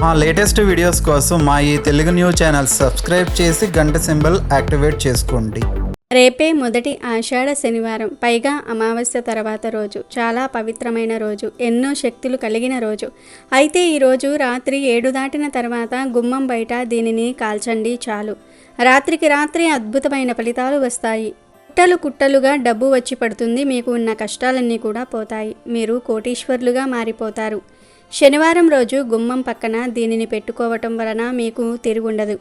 మా latest videos కోసం మా ఈ తెలుగు న్యూస్ ఛానల్ సబ్స్క్రైబ్ చేసి గంట సింబల్ యాక్టివేట్ చేసుకోండి. రేపే మొదటి ఆషాఢ శనివారం, పైగా అమావాస్య తర్వాత రోజు. చాలా పవిత్రమైన రోజు, ఎన్నో శక్తులు కలిగిన రోజు. అయితే ఈరోజు రాత్రి 7 దాటిన తర్వాత గుమ్మం బయట దీనిని కాల్చండి చాలు. రాత్రికి రాత్రి అద్భుతమైన ఫలితాలు వస్తాయి. కుట్టలు కుట్టలుగా డబ్బు వచ్చి పడుతుంది. మీకు ఉన్న కష్టాలన్నీ కూడా పోతాయి. మీరు కోటీశ్వరులుగా మారిపోతారు. శనివారం రోజు గుమ్మం పక్కన దీనిని పెట్టుకోవటం వలన మీకు తిరుగుండదు.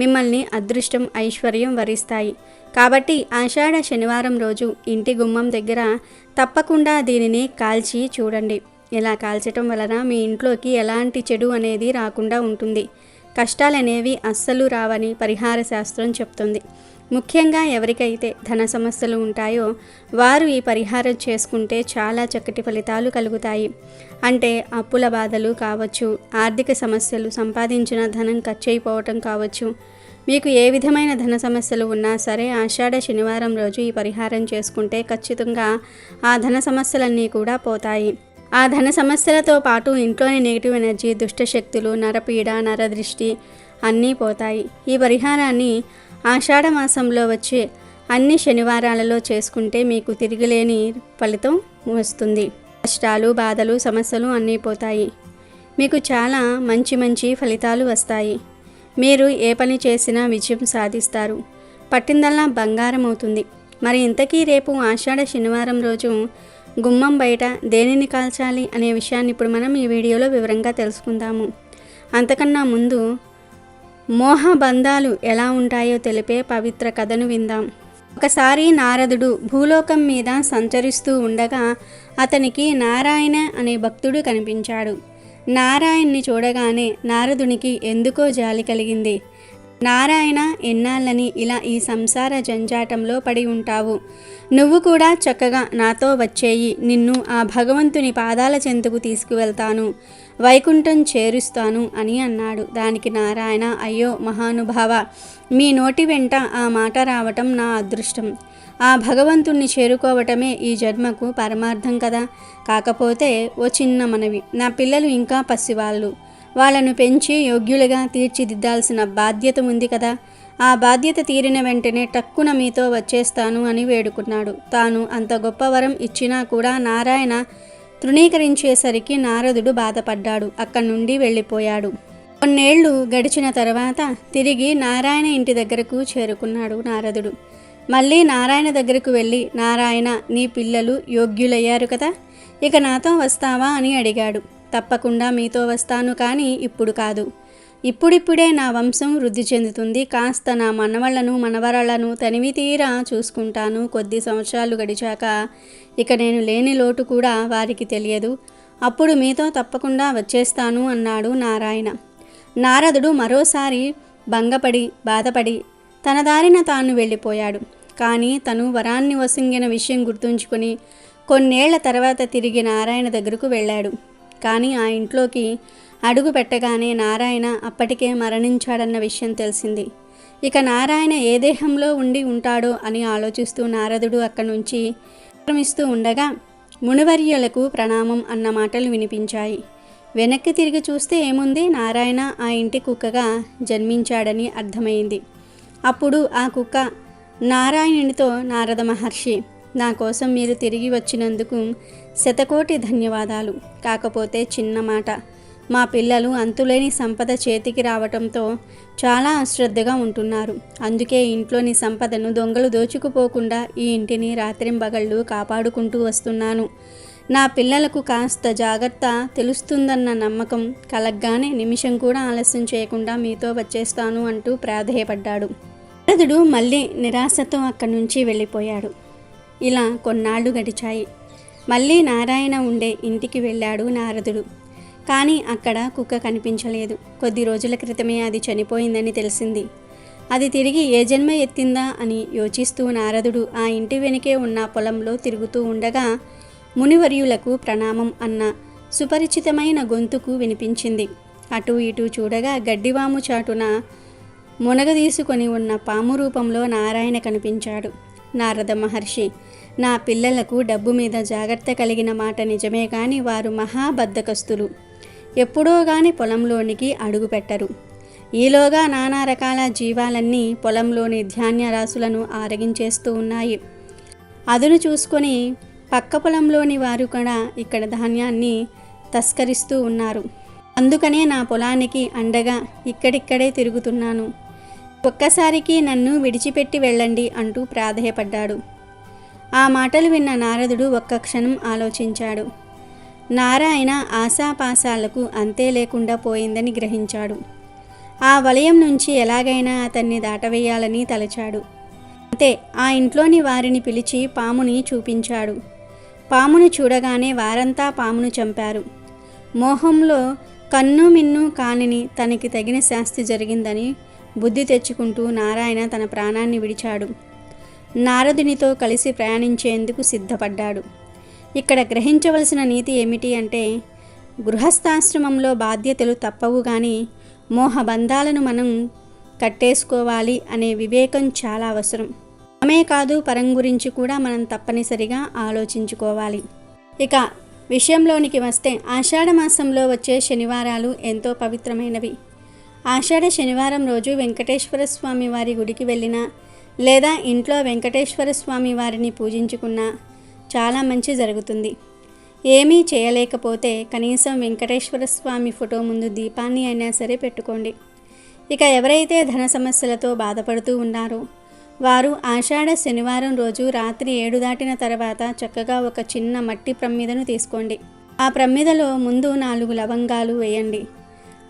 మిమ్మల్ని అదృష్టం, ఐశ్వర్యం వరిస్తాయి. కాబట్టి ఆషాఢ శనివారం రోజు ఇంటి గుమ్మం దగ్గర తప్పకుండా దీనిని కాల్చి చూడండి. ఇలా కాల్చటం వలన మీ ఇంట్లోకి ఎలాంటి చెడు అనేది రాకుండా ఉంటుంది. కష్టాలనేవి అస్సలు రావని పరిహార శాస్త్రం చెప్తుంది. ముఖ్యంగా ఎవరికైతే ధన సమస్యలు ఉంటాయో వారు ఈ పరిహారం చేసుకుంటే చాలా చక్కటి ఫలితాలు కలుగుతాయి. అంటే అప్పుల బాధలు కావచ్చు, ఆర్థిక సమస్యలు, సంపాదించిన ధనం ఖర్చు అయిపోవటం కావచ్చు. మీకు ఏ విధమైన ధన సమస్యలు ఉన్నా సరే ఆషాఢ శనివారం రోజు ఈ పరిహారం చేసుకుంటే ఖచ్చితంగా ఆ ధన సమస్యలన్నీ కూడా పోతాయి. ఆ ధన సమస్యలతో పాటు ఇంట్లోని నెగిటివ్ ఎనర్జీ, దుష్టశక్తులు, నరపీడ, నరదృష్టి అన్నీ పోతాయి. ఈ పరిహారాన్ని ఆషాఢ మాసంలో వచ్చే అన్ని శనివారాలలో చేసుకుంటే మీకు తిరిగిలేని ఫలితం వస్తుంది. కష్టాలు, బాధలు, సమస్యలు అన్నీ పోతాయి. మీకు చాలా మంచి ఫలితాలు వస్తాయి. మీరు ఏ పని చేసినా విజయం సాధిస్తారు. పట్టిందల్లా బంగారం అవుతుంది. మరి ఇంతకీ రేపు ఆషాఢ శనివారం రోజు గుమ్మం బయట దేనిని కాల్చాలి అనే విషయాన్ని ఇప్పుడు మనం ఈ వీడియోలో వివరంగా తెలుసుకుందాము. అంతకన్నా ముందు మోహబంధాలు ఎలా ఉంటాయో తెలిపే పవిత్ర కథను విందాం. ఒకసారి నారదుడు భూలోకం మీద సంచరిస్తూ ఉండగా అతనికి నారాయణ అనే భక్తుడు కనిపించాడు. నారాయణ్ణి చూడగానే నారదునికి ఎందుకో జాలి కలిగింది. నారాయణ, ఎన్నాళ్ళని ఇలా ఈ సంసార జంజాటంలో పడి ఉంటావు. నువ్వు కూడా చక్కగా నాతో వచ్చేయి. నిన్ను ఆ భగవంతుని పాదాల చెంతకు తీసుకువెళ్తాను, వైకుంఠం చేరుస్తాను అని అన్నాడు. దానికి నారాయణ, అయ్యో మహానుభావ, మీ నోటి వెంట ఆ మాట రావటం నా అదృష్టం. ఆ భగవంతుణ్ణి చేరుకోవటమే ఈ జన్మకు పరమార్థం కదా. కాకపోతే ఓ చిన్న మనవి, నా పిల్లలు ఇంకా పసివాళ్ళు. వాళ్ళను పెంచి యోగ్యులుగా తీర్చిదిద్దాల్సిన బాధ్యత ఉంది కదా. ఆ బాధ్యత తీరిన వెంటనే టక్కున మీతో వచ్చేస్తాను అని వేడుకున్నాడు. తాను అంత గొప్ప వరం ఇచ్చినా కూడా నారాయణ తృణీకరించేసరికి నారదుడు బాధపడ్డాడు. అక్కడి నుండి వెళ్ళిపోయాడు. కొన్నేళ్లు గడిచిన తర్వాత తిరిగి నారాయణ ఇంటి దగ్గరకు చేరుకున్నాడు నారదుడు. మళ్ళీ నారాయణ దగ్గరకు వెళ్ళి, నారాయణ, నీ పిల్లలు యోగ్యులయ్యారు కదా, ఇక నాతో వస్తావా అని అడిగాడు. తప్పకుండా మీతో వస్తాను, కానీ ఇప్పుడు కాదు. ఇప్పుడిప్పుడే నా వంశం వృద్ధి చెందుతుంది. కాస్త నా మనవళ్లను, మనవరాళ్లను తనివి తీరా చూసుకుంటాను. కొద్ది సంవత్సరాలు గడిచాక ఇక నేను లేని లోటు కూడా వారికి తెలియదు. అప్పుడు మీతో తప్పకుండా వచ్చేస్తాను అన్నాడు నారాయణ. నారదుడు మరోసారి భంగపడి బాధపడి తన దారిన తాను వెళ్ళిపోయాడు. కానీ తను వరాన్ని వసింగిన విషయం గుర్తుంచుకొని కొన్నేళ్ల తర్వాత తిరిగి నారాయణ దగ్గరకు వెళ్ళాడు. కానీ ఆ ఇంట్లోకి అడుగు పెట్టగానే నారాయణ అప్పటికే మరణించాడన్న విషయం తెలిసింది. ఇక నారాయణ ఏ దేహంలో ఉండి ఉంటాడో అని ఆలోచిస్తూ నారదుడు అక్కడి నుంచి విశ్రమిస్తూ ఉండగా మునివర్యులకు ప్రణామం అన్న మాటలు వినిపించాయి. వెనక్కి తిరిగి చూస్తే ఏముంది, నారాయణ ఆ ఇంటి కుక్కగా జన్మించాడని అర్థమైంది. అప్పుడు ఆ కుక్క నారాయణునితో, నారద మహర్షి, నా కోసం మీరు తిరిగి వచ్చినందుకు శతకోటి ధన్యవాదాలు. కాకపోతే చిన్న మాట, మా పిల్లలు అంతులేని సంపద చేతికి రావటంతో చాలా అశ్రద్ధగా ఉంటున్నారు. అందుకే ఇంట్లోని సంపదను దొంగలు దోచుకుపోకుండా ఈ ఇంటిని రాత్రింబగళ్ళు కాపాడుకుంటూ వస్తున్నాను. నా పిల్లలకు కాస్త జాగ్రత్త తెలుస్తుందన్న నమ్మకం కలగ్గానే నిమిషం కూడా ఆలస్యం చేయకుండా మీతో వచ్చేస్తాను అంటూ ప్రాధేయపడ్డాడు. నారదుడు మళ్ళీ నిరాశతో అక్కడి నుంచి వెళ్ళిపోయాడు. ఇలా కొన్నాళ్ళు గడిచాయి. మళ్ళీ నారాయణ ఉండే ఇంటికి వెళ్ళాడు నారదుడు. కానీ అక్కడ కుక్క కనిపించలేదు. కొద్ది రోజుల క్రితమే అది చనిపోయిందని తెలిసింది. అది తిరిగి ఏ జన్మ ఎత్తిందా అని యోచిస్తూ నారదుడు ఆ ఇంటి వెనుకే ఉన్న పొలంలో తిరుగుతూ ఉండగా మునివర్యులకు ప్రణామం అన్న సుపరిచితమైన గొంతుకు వినిపించింది. అటు ఇటు చూడగా గడ్డివాము చాటున మునగదీసుకొని ఉన్న పాము రూపంలో నారాయణ కనిపించాడు. నారద మహర్షి, నా పిల్లలకు డబ్బు మీద జాగ్రత్త కలిగిన మాట నిజమే, కానీ వారు మహాబద్ధకస్తులు. ఎప్పుడో గాని పొలంలోనికి అడుగుపెట్టరు. ఈలోగా నానా రకాల జీవాలన్నీ పొలంలోని ధాన్య రాశులను ఆరగించేస్తూ ఉన్నాయి. అదును చూసుకొని పక్క పొలంలోని వారు కూడా ఇక్కడ ధాన్యాన్ని తస్కరిస్తూ ఉన్నారు. అందుకనే నా పొలానికి అండగా ఇక్కడిక్కడే తిరుగుతున్నాను. ఒక్కసారికి నన్ను విడిచిపెట్టి వెళ్ళండి అంటూ ప్రాధేయపడ్డాడు. ఆ మాటలు విన్న నారదుడు ఒక్క క్షణం ఆలోచించాడు. నారాయణ ఆశాపాశాలకు అంతే లేకుండా పోయిందని గ్రహించాడు. ఆ వలయం నుంచి ఎలాగైనా అతన్ని దాటవేయాలని తలచాడు. అంతే ఆ ఇంట్లోని వారిని పిలిచి పాముని చూపించాడు. పామును చూడగానే వారంతా పామును చంపారు. మోహంలో కన్ను మిన్ను కానిని తనకి తగిన శాస్తి జరిగిందని బుద్ధి తెచ్చుకుంటూ నారాయణ తన ప్రాణాన్ని విడిచాడు. నారదునితో కలిసి ప్రయాణించేందుకు సిద్ధపడ్డాడు. ఇక్కడ గ్రహించవలసిన నీతి ఏమిటి అంటే, గృహస్థాశ్రమంలో బాధ్యతలు తప్పవు కానీ మోహబంధాలను మనం కట్టేసుకోవాలి అనే వివేకం చాలా అవసరం. ఆమె కాదు పరం గురించి కూడా మనం తప్పనిసరిగా ఆలోచించుకోవాలి. ఇక విషయంలోనికి వస్తే ఆషాఢ మాసంలో వచ్చే శనివారాలు ఎంతో పవిత్రమైనవి. ఆషాఢ శనివారం రోజు వెంకటేశ్వర స్వామి వారి గుడికి వెళ్ళినా లేదా ఇంట్లో వెంకటేశ్వర స్వామి వారిని పూజించుకున్నా చాలా మంచి జరుగుతుంది. ఏమీ చేయలేకపోతే కనీసం వెంకటేశ్వర స్వామి ఫోటో ముందు దీపాన్ని అయినా సరే పెట్టుకోండి. ఇక ఎవరైతే ధన సమస్యలతో బాధపడుతూ ఉన్నారో వారు ఆషాఢ శనివారం రోజు రాత్రి 7 దాటిన తర్వాత చక్కగా ఒక చిన్న మట్టి ప్రమ్మిదను తీసుకోండి. ఆ ప్రమ్మిదలో ముందు 4 లవంగాలు వేయండి.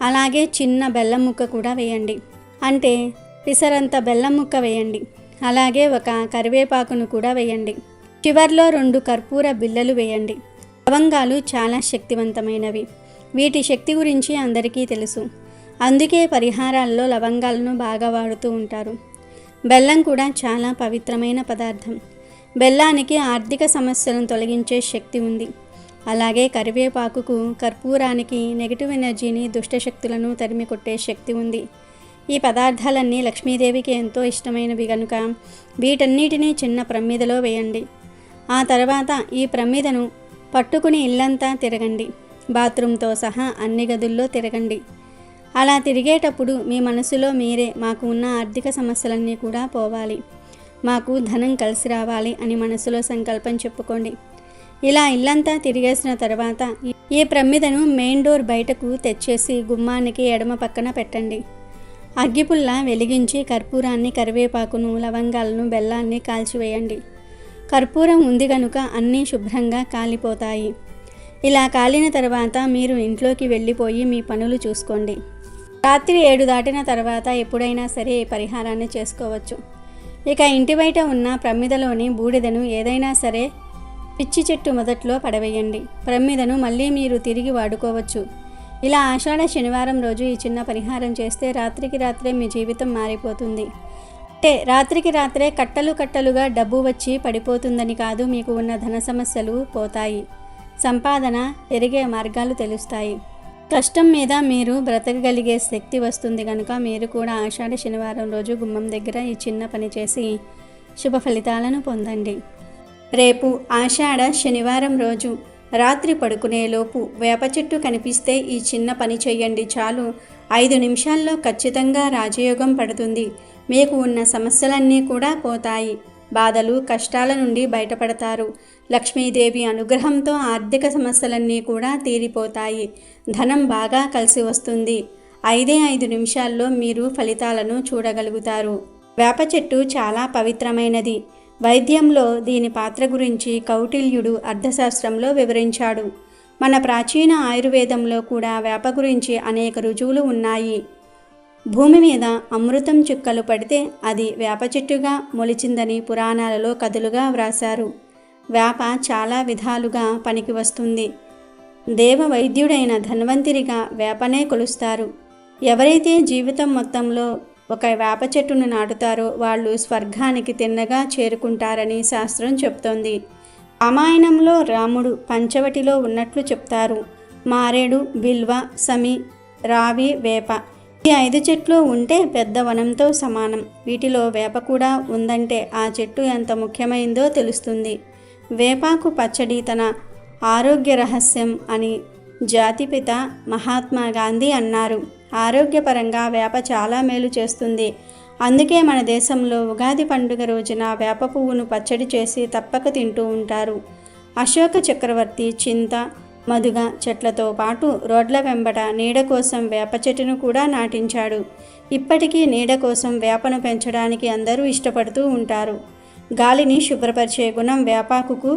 అలాగే చిన్న బెల్లం ముక్క కూడా వేయండి. అంటే పిసరంత బెల్లం ముక్క వేయండి. అలాగే ఒక కరివేపాకును కూడా వేయండి. చివర్లో 2 కర్పూర బిళ్ళలు వేయండి. లవంగాలు చాలా శక్తివంతమైనవి. వీటి శక్తి గురించి అందరికీ తెలుసు. అందుకే పరిహారాల్లో లవంగాలను బాగా వాడుతూ ఉంటారు. బెల్లం కూడా చాలా పవిత్రమైన పదార్థం. బెల్లానికి ఆర్థిక సమస్యలను తొలగించే శక్తి ఉంది. అలాగే కరివేపాకుకు, కర్పూరానికి నెగిటివ్ ఎనర్జీని, దుష్టశక్తులను తరిమి కొట్టే శక్తి ఉంది. ఈ పదార్థాలన్నీ లక్ష్మీదేవికి ఎంతో ఇష్టమైనవి కనుక వీటన్నిటినీ చిన్న ప్రమ్మిదలో వేయండి. ఆ తర్వాత ఈ ప్రమ్మిదను పట్టుకుని ఇల్లంతా తిరగండి. బాత్రూంతో సహా అన్ని గదుల్లో తిరగండి. అలా తిరిగేటప్పుడు మీ మనసులో మీరే మాకు ఉన్న ఆర్థిక సమస్యలన్నీ కూడా పోవాలి, మాకు ధనం కలిసి రావాలి అని మనసులో సంకల్పం చెప్పుకోండి. ఇలా ఇల్లంతా తిరిగేసిన తర్వాత ఈ ప్రమ్మిదను మెయిన్ డోర్ బయటకు తెచ్చేసి గుమ్మానికి ఎడమ పక్కన పెట్టండి. అగ్గిపుల్ల వెలిగించి కర్పూరాన్ని, కరివేపాకును, లవంగాలను, బెల్లాన్ని కాల్చివేయండి. కర్పూరం ఉంది కనుక అన్నీ శుభ్రంగా కాలిపోతాయి. ఇలా కాలిన తర్వాత మీరు ఇంట్లోకి వెళ్ళిపోయి మీ పనులు చూసుకోండి. రాత్రి 7 దాటిన తర్వాత ఎప్పుడైనా సరే ఈ పరిహారాన్ని చేసుకోవచ్చు. ఇక ఇంటి బయట ఉన్న ప్రమ్మిదలోని బూడిదను ఏదైనా సరే పిచ్చి చెట్టు మొదట్లో పడవేయండి. ప్రమ్మిదను మళ్ళీ మీరు తిరిగి వాడుకోవచ్చు. ఇలా ఆషాఢ శనివారం రోజు ఈ చిన్న పరిహారం చేస్తే రాత్రికి రాత్రే మీ జీవితం మారిపోతుంది. అంటే రాత్రికి రాత్రే కట్టలు కట్టలుగా డబ్బు వచ్చి పడిపోతుందని కాదు, మీకు ఉన్న ధన సమస్యలు పోతాయి, సంపాదన పెరిగే మార్గాలు తెలుస్తాయి. కష్టం మీద మీరు బ్రతకగలిగే శక్తి వస్తుంది కనుక మీరు కూడా ఆషాఢ శనివారం రోజు గుమ్మం దగ్గర ఈ చిన్న పని చేసి శుభ ఫలితాలను పొందండి. రేపు ఆషాఢ శనివారం రోజు రాత్రి పడుకునేలోపు వేప చెట్టు కనిపిస్తే ఈ చిన్న పని చేయండి చాలు. 5 నిమిషాల్లో ఖచ్చితంగా రాజయోగం పడుతుంది. మీకు ఉన్న సమస్యలన్నీ కూడా పోతాయి. బాధలు, కష్టాల నుండి బయటపడతారు. లక్ష్మీదేవి అనుగ్రహంతో ఆర్థిక సమస్యలన్నీ కూడా తీరిపోతాయి. ధనం బాగా కలిసి వస్తుంది. 5 నిమిషాల్లో మీరు ఫలితాలను చూడగలుగుతారు. వేప చెట్టు చాలా పవిత్రమైనది. వైద్యంలో దీని పాత్ర గురించి కౌటిల్యుడు అర్థశాస్త్రంలో వివరించాడు. మన ప్రాచీన ఆయుర్వేదంలో కూడా వేప గురించి అనేక రుజువులు ఉన్నాయి. భూమి మీద అమృతం చుక్కలు పడితే అది వేప చెట్టుగా మొలిచిందని పురాణాలలో కథలుగా వ్రాశారు. వేప చాలా విధాలుగా పనికి వస్తుంది. దేవ వైద్యుడైన ధన్వంతరిగా వేపనే కొలుస్తారు. ఎవరైతే జీవితం మొత్తంలో ఒక వేప చెట్టును నాటుతారో వాళ్ళు స్వర్గానికి తిన్నగా చేరుకుంటారని శాస్త్రం చెప్తోంది. రామాయణంలో రాముడు పంచవటిలో ఉన్నట్లు చెప్తారు. మారేడు, బిల్వ, సమి, రావి, వేప ఈ 5 చెట్లు ఉంటే పెద్ద వనంతో సమానం. వీటిలో వేప కూడా ఉందంటే ఆ చెట్టు ఎంత ముఖ్యమైందో తెలుస్తుంది. వేపాకు పచ్చడి తన ఆరోగ్య రహస్యం అని జాతిపిత మహాత్మా గాంధీ అన్నారు. ఆరోగ్యపరంగా వేప చాలా మేలు చేస్తుంది. అందుకే మన దేశంలో ఉగాది పండుగ రోజున వేప పువ్వును పచ్చడి చేసి తప్పక తింటూ ఉంటారు. అశోక చక్రవర్తి చింత, మదుగ చెట్లతో పాటు రోడ్ల వెంబట నీడ కోసం వేప చెట్టును కూడా నాటించాడు. ఇప్పటికీ నీడ కోసం వేపను పెంచడానికి అందరూ ఇష్టపడుతూ ఉంటారు. గాలిని శుభ్రపరిచే గుణం వేపాకుకు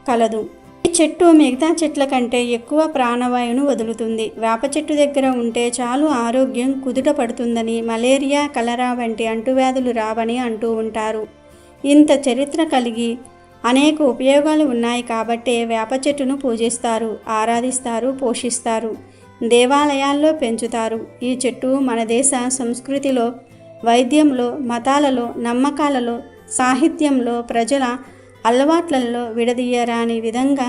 కలదు. ఈ చెట్టు మిగతా చెట్ల కంటే ఎక్కువ ప్రాణవాయువును వదులుతుంది. వేప చెట్టు దగ్గర ఉంటే చాలు ఆరోగ్యం కుదుట పడుతుందని, మలేరియా, కలరా వంటి అంటువ్యాధులు రావని అంటూ ఉంటారు. ఇంత చరిత్ర కలిగి అనేక ఉపయోగాలు ఉన్నాయి కాబట్టే వేప చెట్టును పూజిస్తారు, ఆరాధిస్తారు, పోషిస్తారు, దేవాలయాల్లో పెంచుతారు. ఈ చెట్టు మన దేశ సంస్కృతిలో, వైద్యంలో, మతాలలో, నమ్మకాలలో, సాహిత్యంలో, ప్రజల అలవాట్లలో విడదీయరాని విధంగా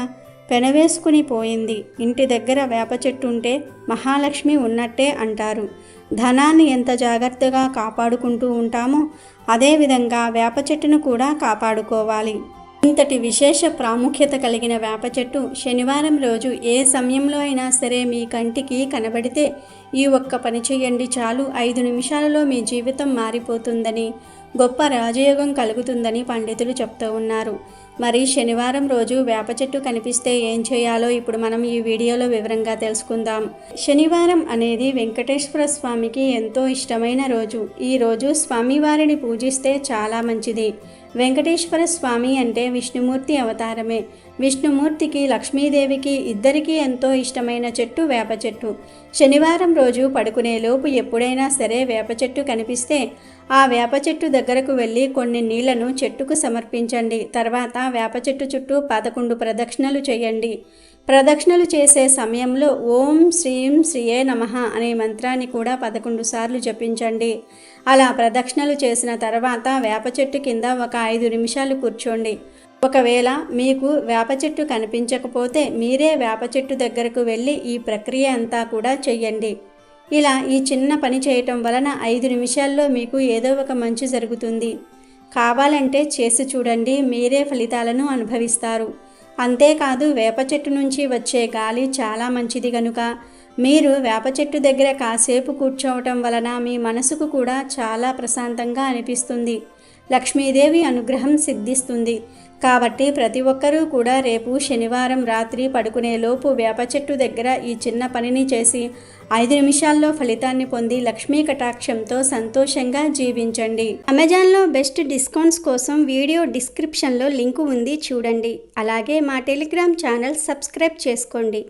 పెనవేసుకుని పోయింది. ఇంటి దగ్గర వేప చెట్టు ఉంటే మహాలక్ష్మి ఉన్నట్టే అంటారు. ధనాన్ని ఎంత జాగ్రత్తగా కాపాడుకుంటూ ఉంటామో అదేవిధంగా వేప చెట్టును కూడా కాపాడుకోవాలి. ఇంతటి విశేష ప్రాముఖ్యత కలిగిన వేప చెట్టు శనివారం రోజు ఏ సమయంలో అయినా సరే మీ కంటికి కనబడితే ఈ ఒక్క పని చేయండి చాలు. 5 నిమిషాలలో మీ జీవితం మారిపోతుందని, గొప్ప రాజయోగం కలుగుతుందని పండితులు చెప్తూ ఉన్నారు. మరి శనివారం రోజు వేప చెట్టు కనిపిస్తే ఏం చేయాలో ఇప్పుడు మనం ఈ వీడియోలో వివరంగా తెలుసుకుందాం. శనివారం అనేది వెంకటేశ్వర స్వామికి ఎంతో ఇష్టమైన రోజు. ఈ రోజు స్వామివారిని పూజిస్తే చాలా మంచిది. వెంకటేశ్వర స్వామి అంటే విష్ణుమూర్తి అవతారమే. విష్ణుమూర్తికి, లక్ష్మీదేవికి ఇద్దరికీ ఎంతో ఇష్టమైన చెట్టు వేప చెట్టు. శనివారం రోజు పడుకునే లోపు ఎప్పుడైనా సరే వేప చెట్టు కనిపిస్తే ఆ వేప చెట్టు దగ్గరకు వెళ్ళి కొన్ని నీళ్లను చెట్టుకు సమర్పించండి. తర్వాత వేప చెట్టు చుట్టూ 11 ప్రదక్షిణలు చేయండి. ప్రదక్షిణలు చేసే సమయంలో ఓం శ్రీం శ్రీయే నమః అనే మంత్రాన్ని కూడా 11 సార్లు జపించండి. అలా ప్రదక్షిణలు చేసిన తర్వాత వేప చెట్టు కింద ఒక 5 నిమిషాలు కూర్చోండి. ఒకవేళ మీకు వేప చెట్టు కనిపించకపోతే మీరే వేప చెట్టు దగ్గరకు వెళ్ళి ఈ ప్రక్రియ అంతా కూడా చెయ్యండి. ఇలా ఈ చిన్న పని చేయటం వలన 5 నిమిషాల్లో మీకు ఏదో ఒక మంచి జరుగుతుంది. కావాలంటే చేసి చూడండి, మీరే ఫలితాలను అనుభవిస్తారు. అంతేకాదు వేప చెట్టు నుంచి వచ్చే గాలి చాలా మంచిది కనుక మీరు వేప చెట్టు దగ్గర కాసేపు కూర్చోవటం వలన మీ మనసుకు కూడా చాలా ప్రశాంతంగా అనిపిస్తుంది. లక్ష్మీదేవి అనుగ్రహం సిద్ధిస్తుంది. కాబట్టి ప్రతి ఒక్కరూ కూడా రేపు శనివారం రాత్రి పడుకునేలోపు వేప చెట్టు దగ్గర ఈ చిన్న పనిని చేసి 5 నిమిషాల్లో ఫలితాన్ని పొంది లక్ష్మీ కటాక్షంతో సంతోషంగా జీవించండి. అమెజాన్లో బెస్ట్ డిస్కౌంట్స్ కోసం వీడియో డిస్క్రిప్షన్లో లింకు ఉంది, చూడండి. అలాగే మా టెలిగ్రామ్ ఛానల్ సబ్స్క్రైబ్ చేసుకోండి.